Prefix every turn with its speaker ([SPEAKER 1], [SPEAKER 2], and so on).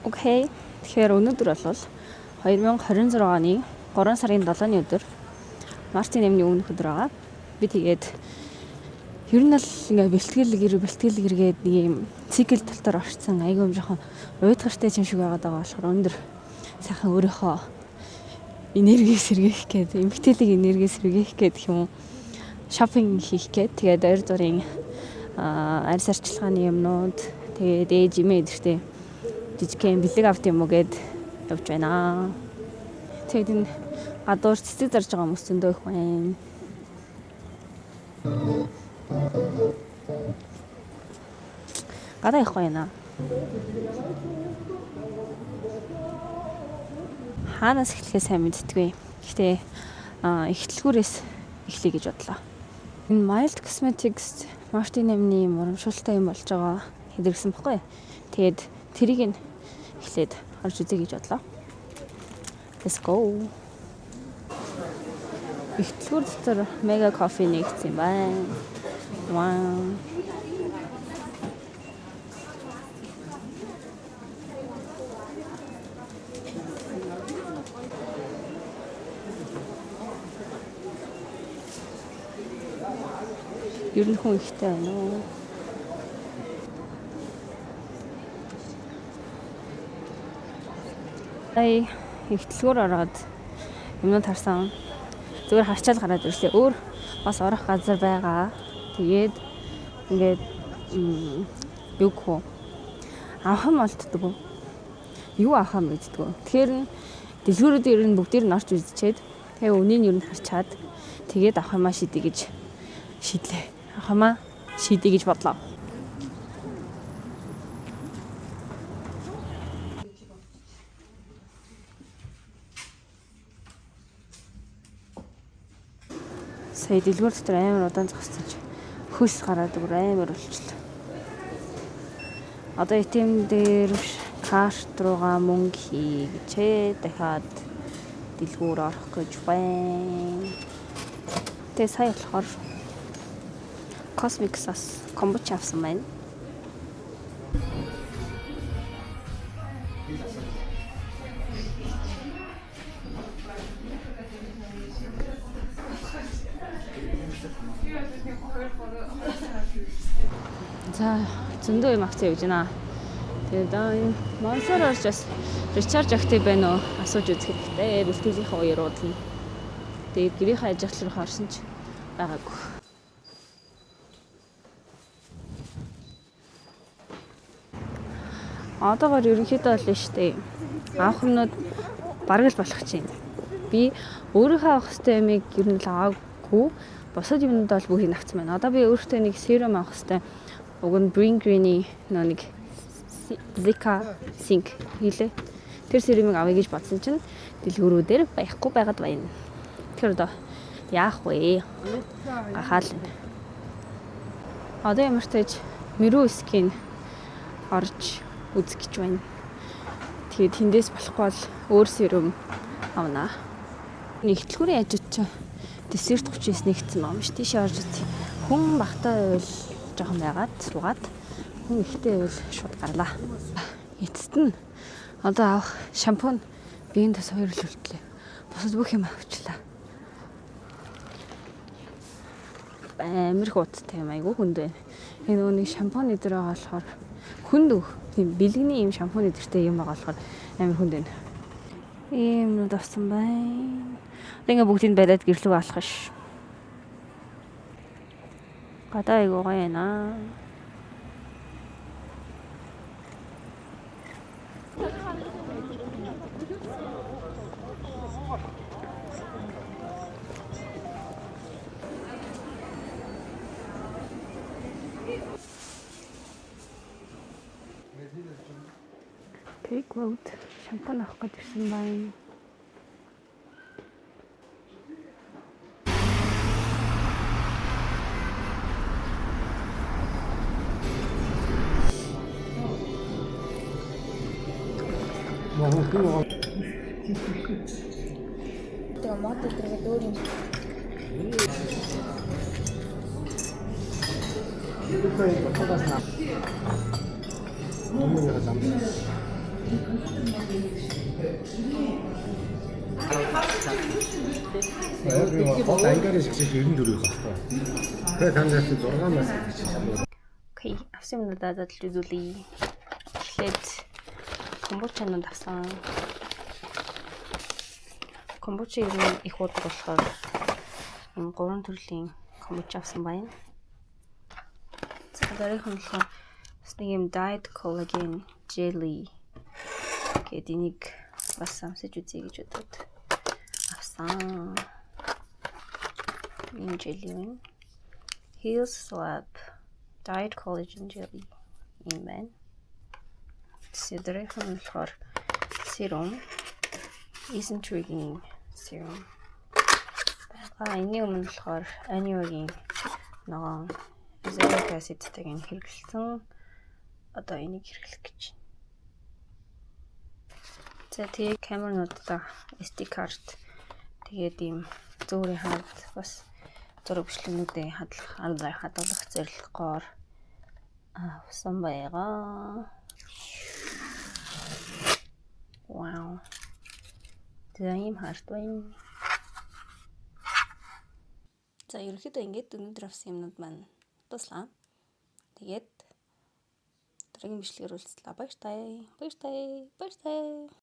[SPEAKER 1] Окей. Тэгэхээр өнөөдөр бол 2026 оны 3 сарын 7-ны өдөр Мартин эмний өмнөх өдөр байгаа. Би тэгээд ер нь л ингээ бэлтгэл гээд нэг юм цикл дотор орцсон айгүй юм жоохон уйдгартай юм шиг байгаад байгаа болохоор өндөр сайхан өөрийнхөө энерги сэргээх гээд эмгтээлийн энерги сэргээх гээд юм шопинг хийх гээд тэгээд ойр дурын арьс арчилгааны юмнууд тэгээд ээж имээ эдэртэй жижигхэн бэлэг авт юм уу гээд явж байна. Тэгээд энэ гадуур цэцэг зарж байгаа хүмүүс зөндөө их байна. Гадаа их байна. Хаанаас эхлэхээ сайн мэдтгүй. Гэхдээ эхлэлгүүрээс эхлэе гэж бодлоо. Энэ Mild Cosmetics Мартин эмний урамшуултай юм болж байгаа хэдэрсэн баггүй. Тэгээд тэрийг нь эхлээд харж үзье гэж бодлоо. Let's go. Эхлэлгүүр дотор мега кофе нэгсэн юм байна. Wow. Ер нь хүн ихтэй байна уу? Эхлэлгүүр ороод юмнууд харсан. Зүгээр харчаал гараад ирлээ. Өөр бас орох газар байгаа. Тэгээд ингээд юу гэх вэ? Авхам олддог. Юу авхам мэддэг. Тэгэхээр дэлгүүрүүд ер нь бүгдээр нь орж үзчихэд тэгээ үнийг ер нь харчаад тэгээд авхамаа шийдэ гэж шийдлээ. Авхамаа шийдэ гэж бодлоо. Сая дэлгүүр дотор амар удаан зогссон чи хөлс гараад амар болчихлоо. Одоо ATM дээр карт руугаа мөнгө хийгээч дахиад дэлгүүр орох гэж байна. Тэгээ сая болохоор Cosmetics комбуча авсан байна. За зөндөө юм акц явж байна. Тэгээд энэ Монсор орж бас ричарж актив байна уу асууж үзэх хэрэгтэй. Бэлтгэлийнхаа уярууд нь. Тэгээд гэрийнхээ ажил руу харсан ч байгаагүй. Одоогоор ерөнхийдөө л штэ. Авах юмнууд бараг л болох чинь. Би өөрийнхөө авах хэвээр юмыг ер нь л аваагүй. Босод юмнууд бол бүгдийг авсан байна. Одоо би өөртөө нэг серум авах хэвээр уг нь Bring Green-ий нэг Zika Sync хийлээ. Тэр серумыг авъя гэж бодсон чинь дэлгүүрүүдээр байхгүй байгаад байна. Тэгэхээр одоо яах вэ? Гахаал. Одоо ямар ч тааж Miru Skin орж үзэх гэж байна. Тэгээд тэндээс болохгүй бол өөр серум авнаа. Нэгтлгүүрийн ажид ч десерт 39 нэгдсэн юм шүү. Тийш орж үзье. Хүн багтаа байвал жоохон байгаад суугаад хүн ихтэй байвал шууд гарлаа. Эцэст нь одоо авах шампунь биеийн тос 2 л үлдлээ. Бусад бүх юм авчлаа. Амар хуттай юм айгу хүнд байна. Энэ нөгөө нэг шампунь эдэр байгаа болохоор хүнд өг. Тийм бэлгэний юм шампунь эдэртэй юм байгаа болохоор амар хүнд байна. Ийм нүд авсан байна. Ингээ бүгдийг бариад гэрлүү алах ш. Гадаа айгу гоё яана. Take road шампунь авах гэж ирсэн байна. Тэгээ мод өдрөг өөр юм.
[SPEAKER 2] ангаараа шигшиж 94 байна. Тэгээ танаас 6 нас гэж.
[SPEAKER 1] Окей, авсан юмудаа задлж үзүүлье. Эхлээд комбучанууд авсан. Комбуча ер нь их удаг болохоор энэ 3 төрлийн комбуча авсан байна. За дараагийн нь болохоор бас нэг юм diet collagen jelly гэдэг энийг бас амсаж үзье гэж бодоод авсан. Энэ jelly нь Heels Slab diet collagen jelly юм байна. Дараагийн нь болохоор serum is intriguing serum. Энэний өмнө болохоор Annuaгийн ногоон azelaic acid-тэй хэрэглэсэн. Одоо энийг хэрэглэх гэж байна. За тэгээ камернуудаа SD card тэгээд ийм зөөрийн хаад бас зураг бичлэгнүүдээ хадгалах зорилгоор авсан байгаа. Вау. Тэгээ ийм харт байна. За ерөнхийдөө ингээд өнөөдөр авсан юмнууд маань дуслаа. Тэгээд дараагийн бичлэгээр уулзлаа. Баяртай.